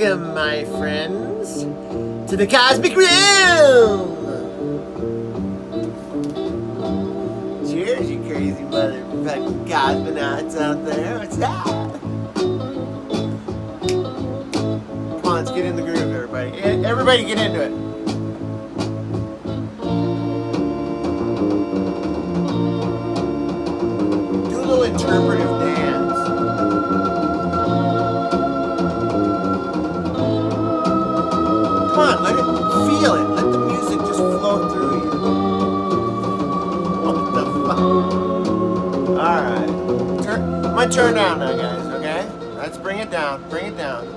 Welcome, my friends, to the Cosmic Realm! Cheers, you crazy motherfucking cosmonauts out there. What's up? Come on, let's get in the groove, everybody. Everybody get into it. Do a little interpretive dance. Come on, let it feel it. Let the music just flow through you. What the fuck? Alright. I'm gonna turn down now, guys, okay? Let's bring it down. Bring it down.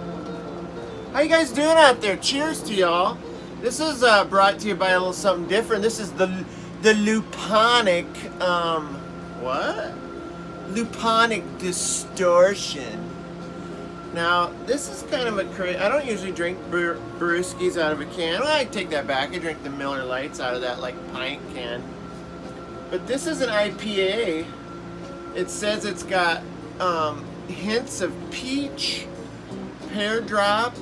How you guys doing out there? Cheers to y'all. This is brought to you by a little something different. This is the Luponic, what? Luponic Distortion. Now, this is kind of a crazy... I don't usually drink brewskis out of a can. Well, I take that back. I drink the Miller Lights out of that, like, pint can. But this is an IPA. It says it's got hints of peach, pear drop,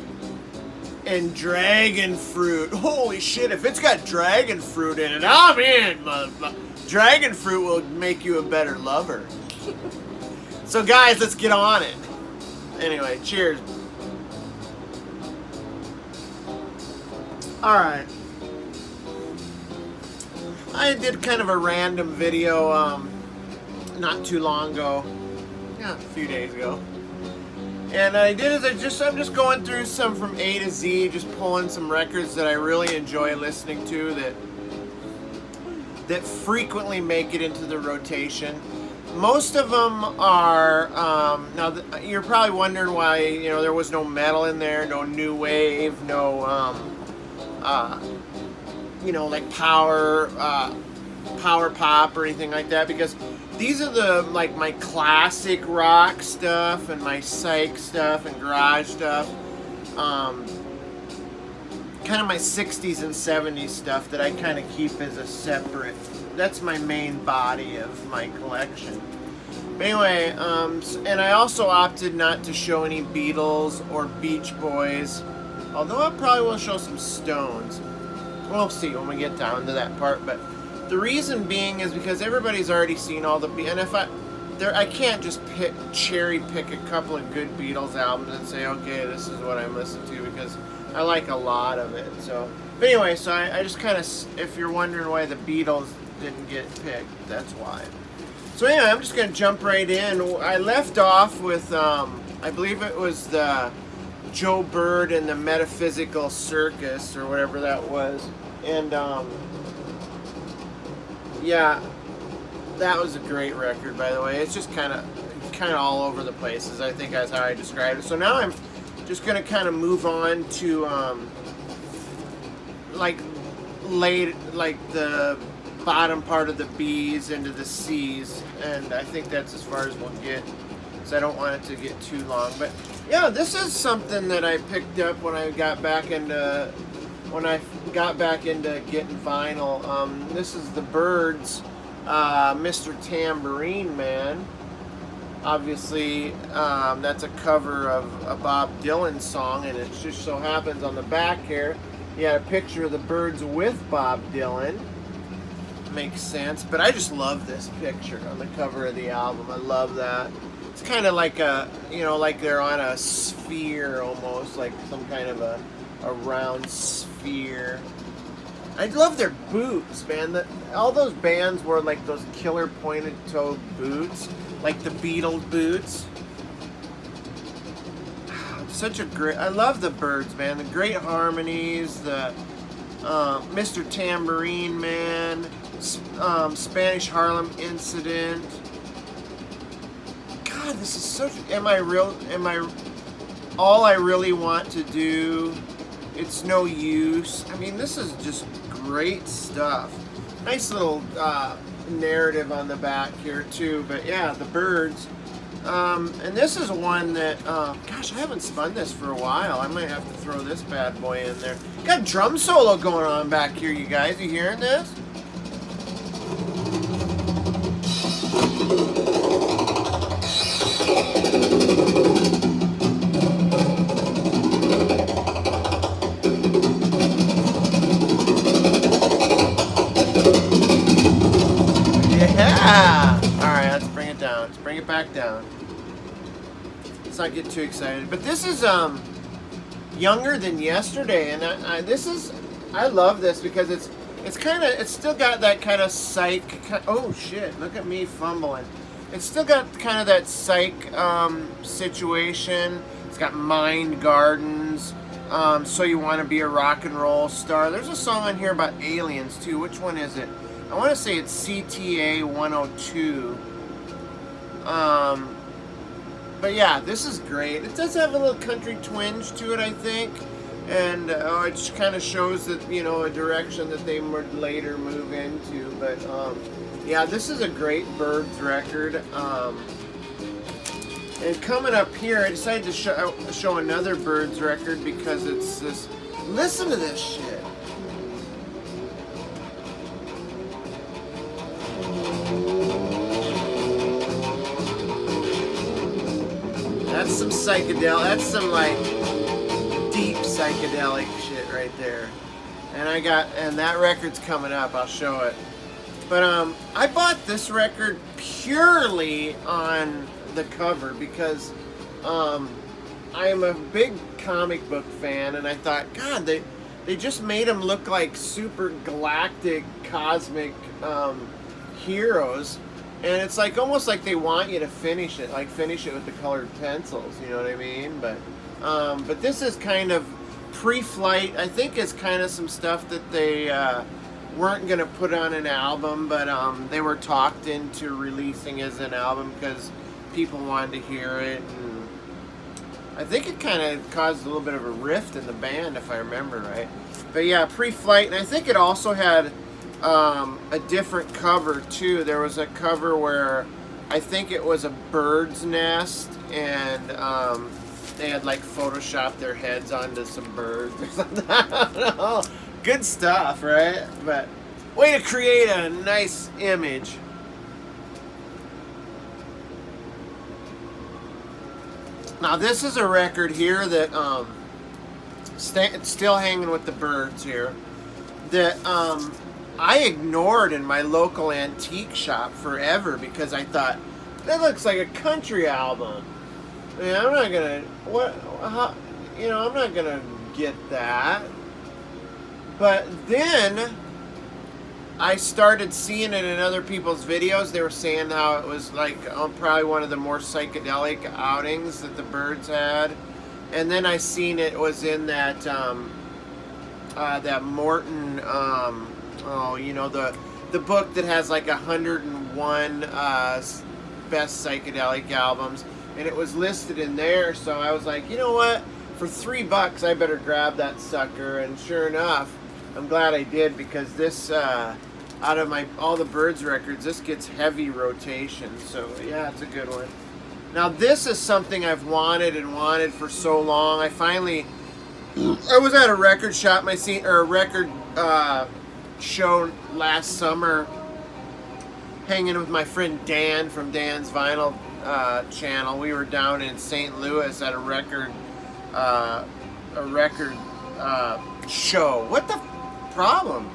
and dragon fruit. Holy shit, if it's got dragon fruit in it, I'm in, motherfucker. Dragon fruit will make you a better lover. So, guys, let's get on it. Anyway, cheers. Alright. I did kind of a random video not too long ago. Yeah, a few days ago. And I did is I'm just going through some from A to Z, just pulling some records that I really enjoy listening to that frequently make it into the rotation. Most of them are, you're probably wondering why, you know, there was no metal in there, no new wave, no, you know, like power pop or anything like that, because these are the, like, my classic rock stuff and my psych stuff and garage stuff, kind of my 60s and 70s stuff that I kind of keep as a separate. That's my main body of my collection. But anyway, and I also opted not to show any Beatles or Beach Boys, although I probably will show some Stones. We'll see when we get down to that part. But the reason being is because everybody's already seen all the and if I can't just cherry pick a couple of good Beatles albums and say, okay, this is what I'm listening to, because I like a lot of it. So, but anyway, so I just kind of, if you're wondering why the Beatles didn't get picked, that's why. So anyway, I'm just going to jump right in. I left off with, I believe it was the Joe Bird and the Metaphysical Circus, or whatever that was. And, yeah, that was a great record, by the way. It's just kind of all over the places. I think that's how I described it. So now I'm just going to kind of move on to, like the bottom part of the B's into the C's, and I think that's as far as we'll get, because I don't want it to get too long. But yeah, this is something that I picked up when I got back into getting vinyl. This is the Byrds, Mr. Tambourine Man. Obviously, that's a cover of a Bob Dylan song, and it just so happens on the back here you had a picture of the Byrds with Bob Dylan. Makes sense, but I just love this picture on the cover of the album. I love that. It's kind of like a, you know, like they're on a sphere almost, like some kind of a round sphere. I love their boots, man. All those bands wore like those killer pointed toe boots, like the Beatles boots. Such a great, I love the Byrds, man. The great harmonies, the Mr. Tambourine Man, Spanish Harlem Incident. God, this is such, all I really want to do, it's no use. I mean, this is just great stuff. Nice little narrative on the back here too, but yeah, the Byrds. And this is one that, gosh, I haven't spun this for a while. I might have to throw this bad boy in there. Got a drum solo going on back here, you guys. You hearing this? down. Let's bring it back down. Let's not get too excited. But this is younger than yesterday, and I love this because it's still got that kind of psych. Oh shit! Look at me fumbling. It's still got kind of that psych situation. It's got Mind Gardens. So You Want to Be a Rock and Roll Star. There's a song on here about aliens too. Which one is it? I want to say it's CTA 102. But yeah, this is great. It does have a little country twinge to it, I think. And it just kind of shows that, you know, a direction that they would later move into. But yeah, this is a great Byrds record. And coming up here, I decided to show another Byrds record because it's this. Listen to this shit. That's some psychedelic. That's some like deep psychedelic shit right there. And that record's coming up. I'll show it. But I bought this record purely on the cover because I am a big comic book fan, and I thought, God, they just made them look like super galactic cosmic heroes, and it's like almost like they want you to finish it with the colored pencils, you know what I mean? But this is kind of pre-flight. I think it's kind of some stuff that they weren't gonna put on an album, but they were talked into releasing as an album because people wanted to hear it, and I think it kind of caused a little bit of a rift in the band, if I remember right. But yeah, Pre-Flight, and I think it also had a different cover too. There was a cover where I think it was a bird's nest, and they had like photoshopped their heads onto some birds or something. I don't know. Good stuff, right? But way to create a nice image. Now this is a record here that it's still hanging with the Byrds here, that I ignored in my local antique shop forever because I thought that looks like a country album. I mean, I'm not gonna get that. But then I started seeing it in other people's videos. They were saying how it was like probably one of the more psychedelic outings that the Byrds had. And then I seen it was in that that Morton, the book that has like 101 best psychedelic albums, and it was listed in there. So I was like, you know what? For $3, I better grab that sucker. And sure enough, I'm glad I did, because this, out of all the Byrds records, this gets heavy rotation. So yeah, it's a good one. Now this is something I've wanted for so long. I was at a record shop, a record show last summer, hanging with my friend Dan from Dan's Vinyl channel. We were down in St. Louis at a record show. What the problem?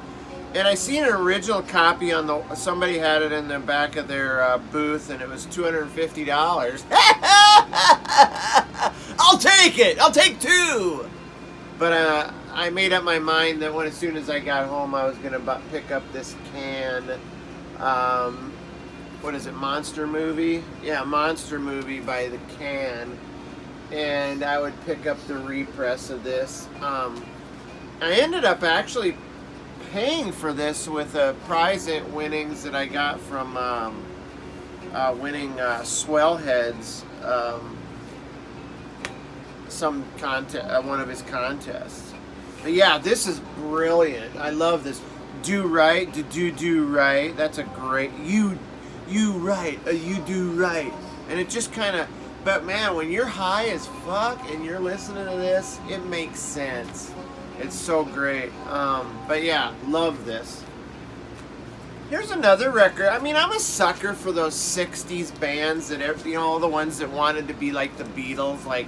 And I seen an original copy on somebody had it in the back of their booth, and it was $250. I'll take it. I'll take two. But I made up my mind that as soon as I got home, I was gonna pick up this can. What is it? Monster Movie? Yeah, Monster Movie by the can. And I would pick up the repress of this. I ended up actually paying for this with prize winnings that I got from winning Swellhead's some contest, one of his contests. But yeah, this is brilliant. I love this. Do right, do right. That's a great you right, you do right, and it just kind of. But man, when you're high as fuck and you're listening to this, it makes sense. It's so great. But yeah, love this. Here's another record. I mean, I'm a sucker for those 60s bands that, all the ones that wanted to be like the Beatles. Like,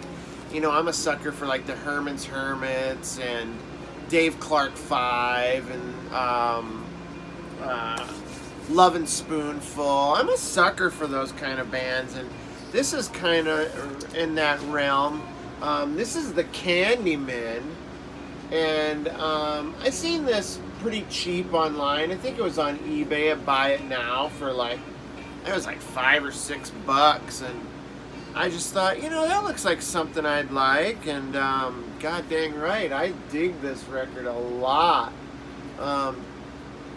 I'm a sucker for like the Herman's Hermits and Dave Clark 5 and Lovin' Spoonful. I'm a sucker for those kind of bands, and this is kind of in that realm. This is the Candymen, and I seen this pretty cheap online. I think it was on eBay at Buy It Now for like, it was like $5 or $6, and I just thought, that looks like something I'd like, and god dang right, I dig this record a lot.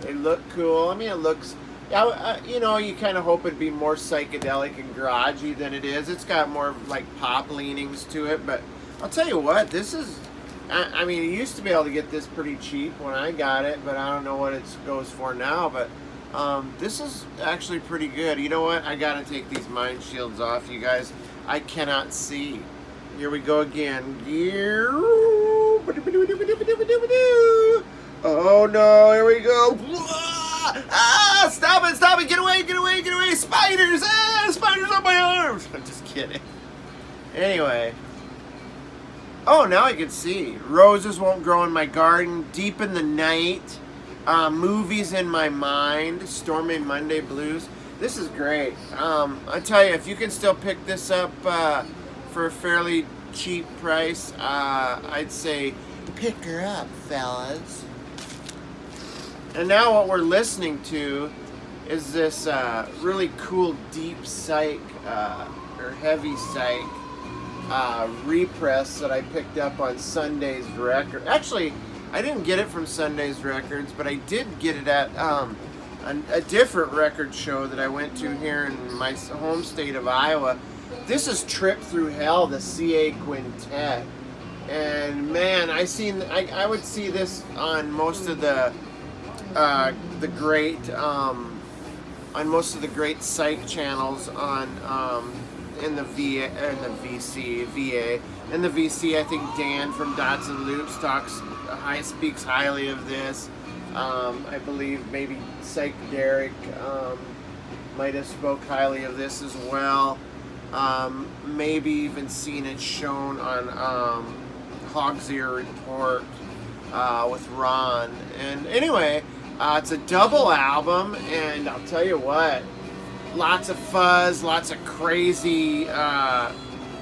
They look cool. I mean, it looks, you kind of hope it'd be more psychedelic and garagey than it is. It's got more like pop leanings to it, but I'll tell you what, this is, I mean, you used to be able to get this pretty cheap when I got it, but I don't know what it goes for now, but this is actually pretty good. You know what? I gotta take these mind shields off, you guys. I cannot see. Here we go again. Oh no, here we go. Ah, stop it, get away, spiders, spiders on my arms. I'm just kidding. Anyway. Oh, now I can see. Roses Won't Grow in My Garden, Deep in the Night, Movies in My Mind, Stormy Monday Blues. This is great. I tell you, if you can still pick this up for a fairly cheap price, I'd say pick her up, fellas. And now what we're listening to is this really cool deep psych or heavy psych repress that I picked up on Sunday's Record. Actually, I didn't get it from Sunday's Records, but I did get it at a different record show that I went to here in my home state of Iowa. This is Trip Through Hell, the CA Quintet. And man, I would see this on most of the great on most of the great psych channels on in the VA and the VA. In the VC, I think Dan from Dots and Loops speaks highly of this. I believe maybe Psych Derek might have spoke highly of this as well. Maybe even seen it shown on Hog's Ear Report with Ron. And anyway, it's a double album, and I'll tell you what, lots of fuzz, lots of crazy,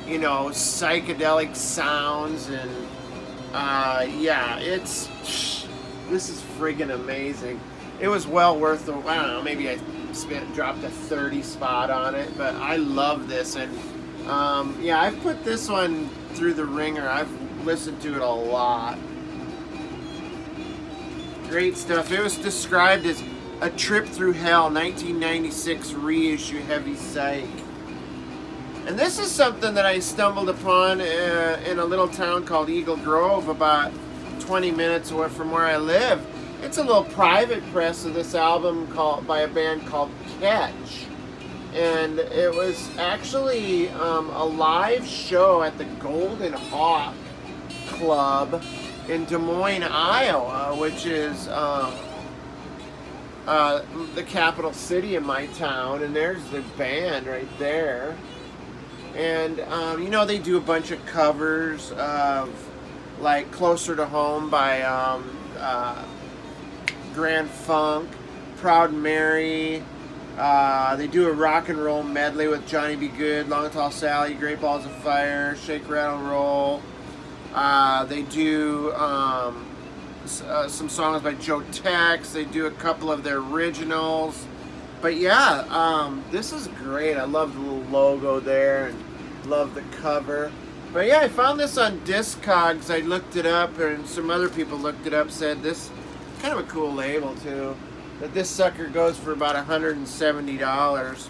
psychedelic sounds, and yeah, this is friggin' amazing. It was well worth the, I don't know, maybe I dropped a 30 spot on it, but I love this, and yeah, I've put this one through the ringer. I've listened to it a lot. Great stuff. It was described as a Trip Through Hell 1996 reissue heavy psych. And this is something that I stumbled upon in a little town called Eagle Grove, about 20 minutes away from where I live. It's a little private press of this album by a band called Catch. And it was actually a live show at the Golden Hawk Club in Des Moines, Iowa, which is the capital city of my town, and there's the band right there. And they do a bunch of covers of like Closer to Home by Grand Funk, Proud Mary. They do a rock and roll medley with Johnny B. Good, Long Tall Sally, Great Balls of Fire, Shake, Rattle, Roll. They do some songs by Joe Tex. They do a couple of their originals. But yeah, this is great. I love the little logo there and love the cover. But yeah, I found this on Discogs. I looked it up, and some other people looked it up, said this kind of a cool label too, that this sucker goes for about $170.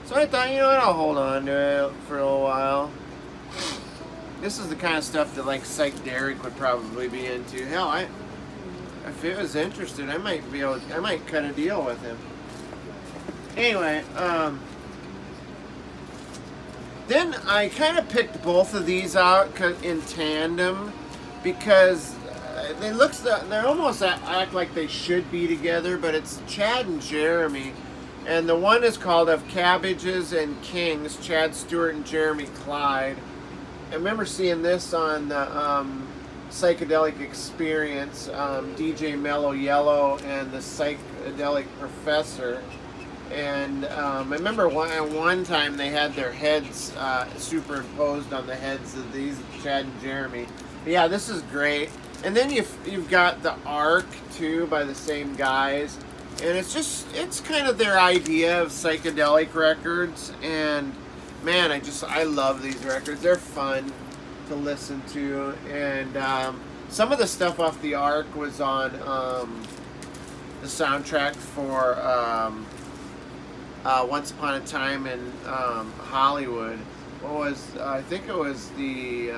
So I thought, you know what, I'll hold on to it for a little while. This is the kind of stuff that like Psych Derek would probably be into. Hell, if it was interested, I might cut a deal with him. Anyway, then I kind of picked both of these out in tandem because they almost act like they should be together, but it's Chad and Jeremy, and the one is called Of Cabbages and Kings, Chad Stewart and Jeremy Clyde. I remember seeing this on the Psychedelic Experience, DJ Mellow Yellow and the Psychedelic Professor. And I remember one time they had their heads superimposed on the heads of these, Chad and Jeremy. But yeah, this is great. And then you've got the Arc too by the same guys, and it's kind of their idea of psychedelic records. And man, I love these records. They're fun to listen to, and some of the stuff off the Arc was on the soundtrack for Once Upon a Time in Hollywood. I think it was the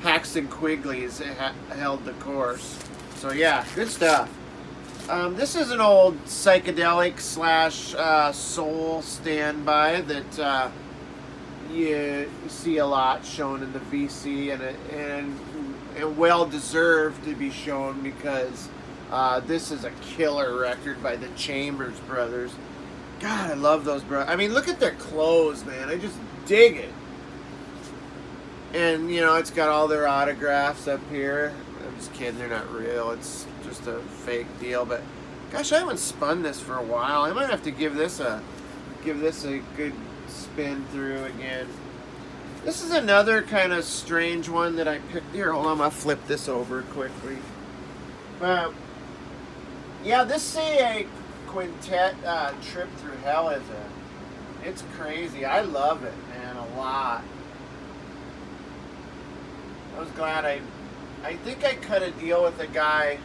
Paxton Quigley's held the course. So yeah, good stuff. This is an old psychedelic / soul standby that you see a lot shown in the VC, and well deserved to be shown, because this is a killer record by the Chambers Brothers. God, I love those brothers. I mean, look at their clothes, man. I just dig it. And, you know, it's got all their autographs up here. I'm just kidding, they're not real. It's just a fake deal. But, gosh, I haven't spun this for a while. I might have to give this a good spin through again. This is another kind of strange one that I picked. Here, hold on, I'm going to flip this over quickly. Yeah, this CA Quintet Trip Through Hell it's crazy. I love it, man, a lot. I was glad I think I cut a deal with a guy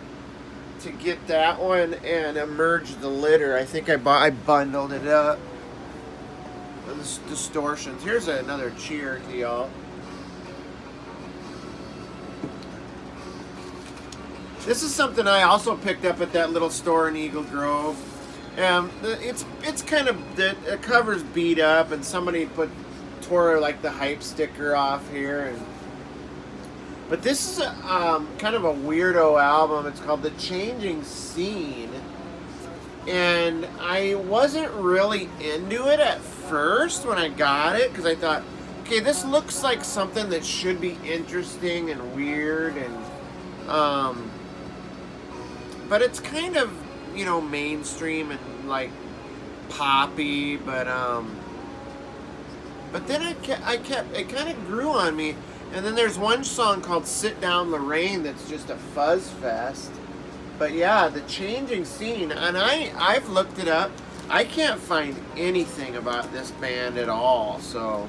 to get that one and Emerge the Litter. I think I bundled it up. The distortions. Here's another cheer to y'all. This is something I also picked up at that little store in Eagle Grove. It's kind of, the cover's beat up, and somebody tore like the hype sticker off here. But this is kind of a weirdo album. It's called The Changing Scene. And I wasn't really into it at first when I got it, because I thought, okay, this looks like something that should be interesting and weird, and but it's kind of, you know, mainstream and like poppy, but then it kind of grew on me. And then there's one song called Sit Down Lorraine that's just a fuzz fest. But yeah, The Changing Scene, and I've looked it up. I can't find anything about this band at all, so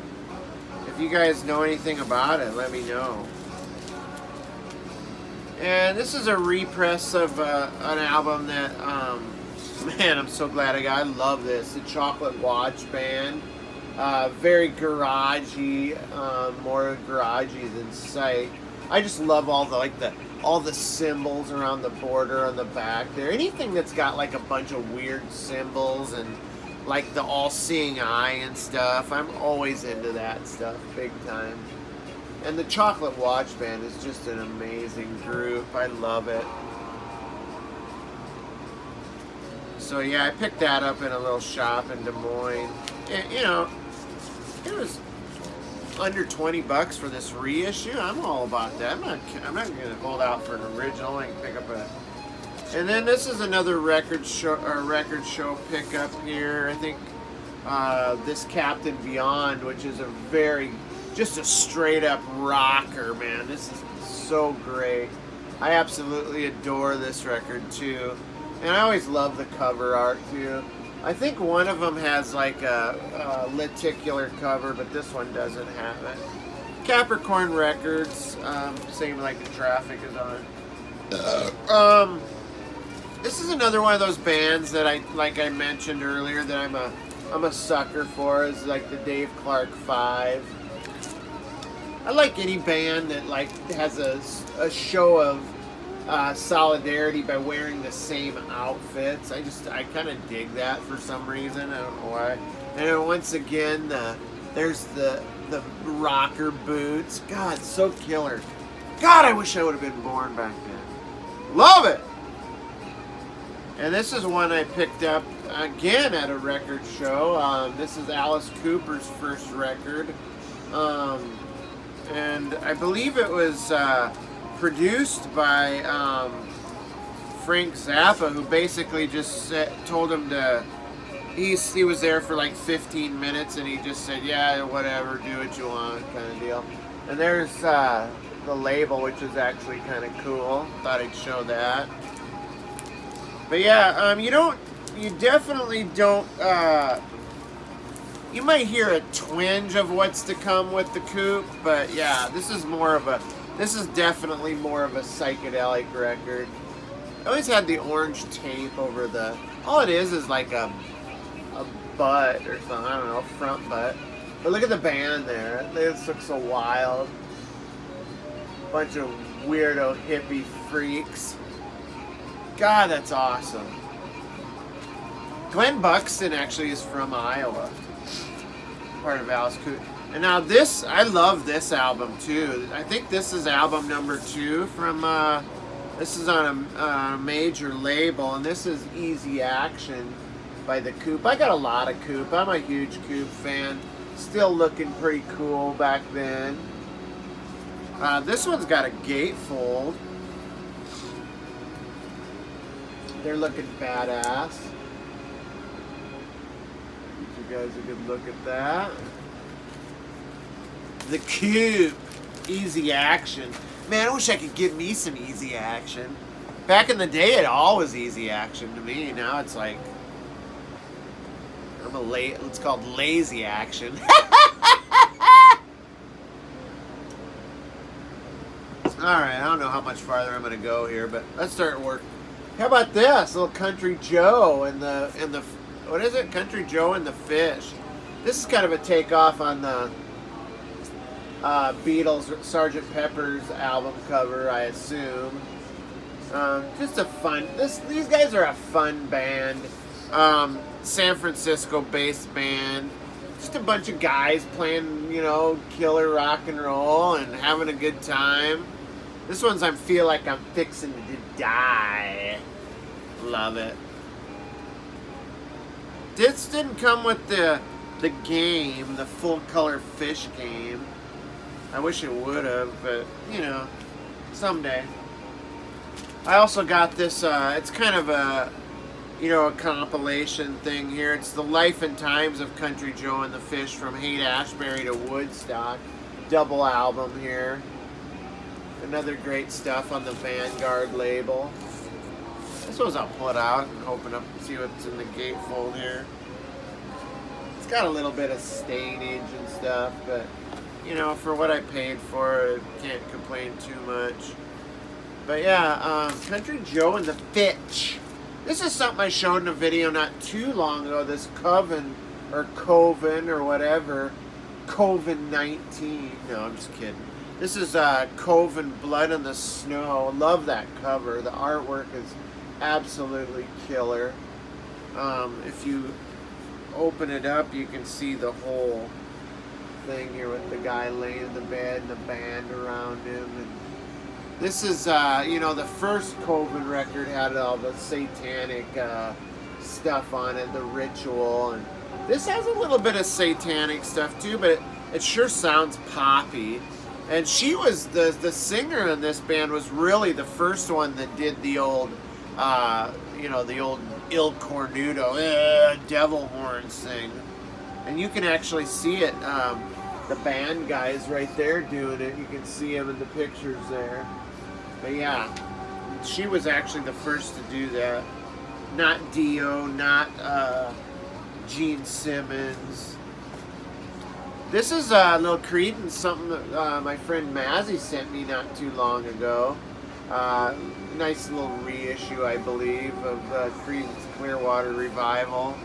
if you guys know anything about it, let me know. And this is a repress of an album that, man, I'm so glad I love this. The Chocolate Watch Band. Very garagey, more garagey than Psych. I just love all the symbols around the border on the back there. Anything that's got like a bunch of weird symbols and like the all-seeing eye and stuff. I'm always into that stuff, big time. And the Chocolate Watch Band is just an amazing group. I love it. So yeah, I picked that up in a little shop in Des Moines. And, you know, it was under $20 for this reissue. I'm all about that. I'm not going to hold out for an original. I can pick up a. And then this is another record show pickup here. I think this Captain Beyond, which is just a straight up rocker, man. This is so great. I absolutely adore this record too, and I always love the cover art too. I think one of them has like a lenticular cover, but this one doesn't have it. Capricorn Records, same like the Traffic is on. This is another one of those bands that I mentioned earlier that I'm a sucker for. Is like the Dave Clark 5. I like any band that like has a show of solidarity by wearing the same outfits. I kind of dig that for some reason. I don't know why. And then once again, there's the rocker boots. God, so killer. God, I wish I would have been born back then. Love it. And this is one I picked up again at a record show. This is Alice Cooper's first record. and I believe it was produced by Frank Zappa, who basically just told him to. He was there for like 15 minutes, and he just said, "Yeah, whatever, do what you want," kind of deal. And there's the label, which is actually kind of cool. Thought I'd show that. But yeah, you definitely don't. You might hear a twinge of what's to come with the coupe, but yeah, this is definitely more of a psychedelic record. I always had the orange tape over the. All it is like a butt or something. I don't know, front butt. But look at the band there. This looks so wild. Bunch of weirdo hippie freaks. God, that's awesome. Glenn Buxton actually is from Iowa. Part of Alice Cooper. And now this, I love this album too. I think this is album number 2 from, this is on a major label, and this is Easy Action by the Coupe. I got a lot of Coupe. I'm a huge Coupe fan. Still looking pretty cool back then. This one's got a gatefold. They're looking badass. Give you guys a good look at that. The Coupe. Easy Action. Man, I wish I could get me some Easy Action. Back in the day, it always Easy Action to me. Now it's like, it's called Lazy Action. Alright, I don't know how much farther I'm going to go here, but let's start work. How about this? Little Country Joe and the what is it? Country Joe and the Fish. This is kind of a takeoff on the Beatles Sgt. Pepper's album cover, I assume. Just a fun. These guys are a fun band. San Francisco-based band. Just a bunch of guys playing, killer rock and roll and having a good time. This one's I Feel Like I'm Fixing to Die. Love it. This didn't come with the game, the full color Fish game. I wish it would have, but someday. I also got this, it's kind of a compilation thing here. It's the Life and Times of Country Joe and the Fish from Haight-Ashbury to Woodstock. Double album here. Another great stuff on the Vanguard label. I suppose I'll pull it out and open up and see what's in the gatefold here. It's got a little bit of stainage and stuff, but for what I paid for it, can't complain too much. But yeah, Country Joe and the Fish. This is something I showed in a video not too long ago, this Coven or whatever, Coven-19. No, I'm just kidding. This is Coven Blood in the Snow. Love that cover. The artwork is absolutely killer. If you open it up, you can see the whole thing here with the guy laying in the bed and the band around him. And this is, the first Coven record had all the satanic stuff on it, the ritual. And this has a little bit of satanic stuff too, but it sure sounds poppy. And she was, the singer in this band was really the first one that did the old, the old Il Cornuto, devil horns thing. And you can actually see it, the band guys right there doing it. You can see them in the pictures there. But yeah, she was actually the first to do that. Not Dio, not Gene Simmons. This is a little Creedence, something that my friend Mazzy sent me not too long ago. Nice little reissue, I believe, of Creedence Clearwater Revival.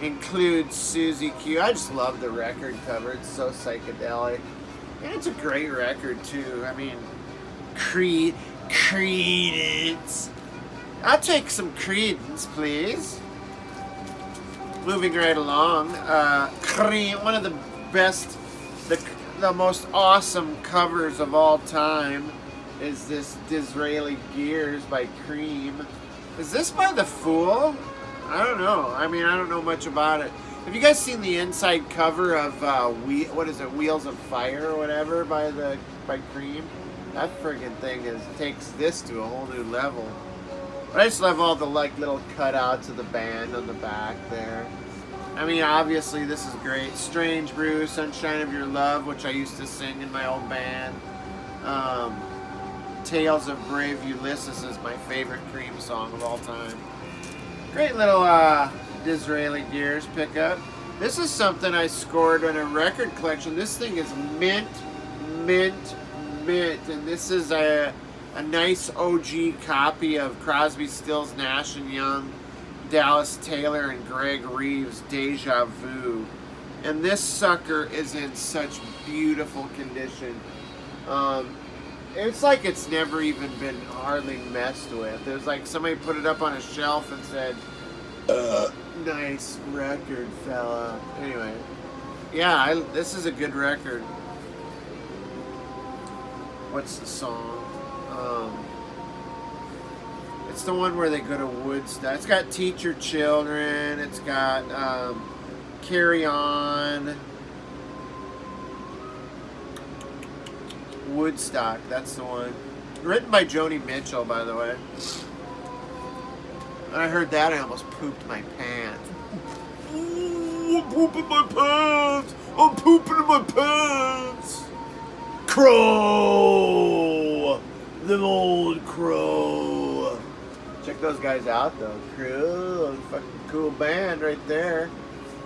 Includes Susie Q. I just love the record cover. It's so psychedelic. And it's a great record, too. I mean, Creedence. I'll take some Creedence, please. Moving right along. One of the best, the most awesome covers of all time is this Disraeli Gears by Cream. Is this by The Fool? I don't know. I mean, I don't know much about it. Have you guys seen the inside cover of what is it, Wheels of Fire or whatever by Cream? That friggin' thing takes this to a whole new level. But I just love all the like little cutouts of the band on the back there. I mean, obviously this is great. Strange Brew, Sunshine of Your Love, which I used to sing in my old band. Tales of Brave Ulysses is my favorite Cream song of all time. Great little Disraeli Gears pickup. This is something I scored on a record collection. This thing is mint, mint, mint. And this is a nice OG copy of Crosby, Stills, Nash & Young, Dallas Taylor, and Greg Reeves' Deja Vu. And this sucker is in such beautiful condition. It's like it's never even been hardly messed with. It was like somebody put it up on a shelf and said, nice record, fella. Anyway, yeah, this is a good record. What's the song? It's the one where they go to Woodstock. It's got Teach Your Children. It's got Carry On. Woodstock, that's the one. Written by Joni Mitchell, by the way. When I heard that, I almost pooped my pants. Ooh, I'm pooping my pants! I'm pooping in my pants! Crow! The old Crow. Check those guys out, though. Crow, fucking cool band right there.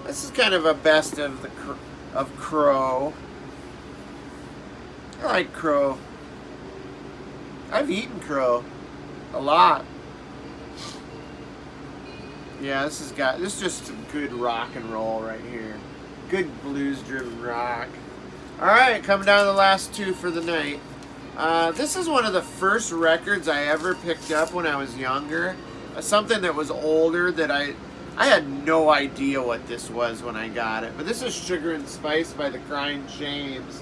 This is kind of a best of Crow. I like Crow. I've eaten Crow a lot. Yeah, this is just some good rock and roll right here. Good blues-driven rock. All right, coming down to the last two for the night. This is one of the first records I ever picked up when I was younger. Something that was older that I had no idea what this was when I got it. But this is Sugar and Spice by the Crying Shames.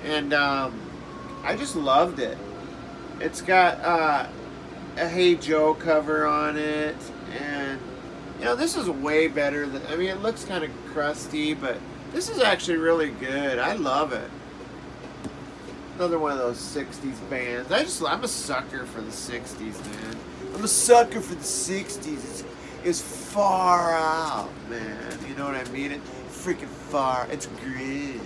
And I just loved it. It's got a Hey Joe cover on it. And, you know, this is way better than... I mean, it looks kind of crusty, but this is actually really good. I love it. Another one of those 60s bands. I'm a sucker for the 60s, man. I'm a sucker for the 60s. It's far out, man. You know what I mean? It's freaking far. It's great.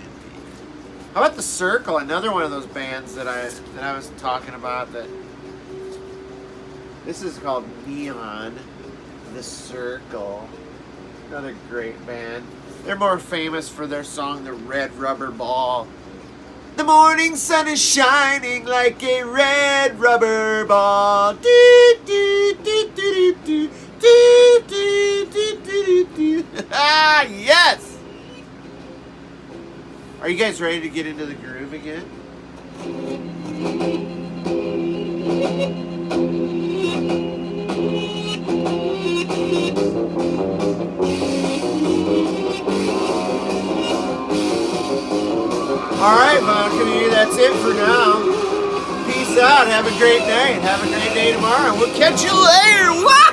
How about The Circle? Another one of those bands that I was talking about. This is called Neon. The Circle. Another great band. They're more famous for their song The Red Rubber Ball. The morning sun is shining like a red rubber ball. Ah, yes! Are you guys ready to get into the groove again? Alright, Vaughn community, that's it for now. Peace out, have a great night, have a great day tomorrow. We'll catch you later. Wow!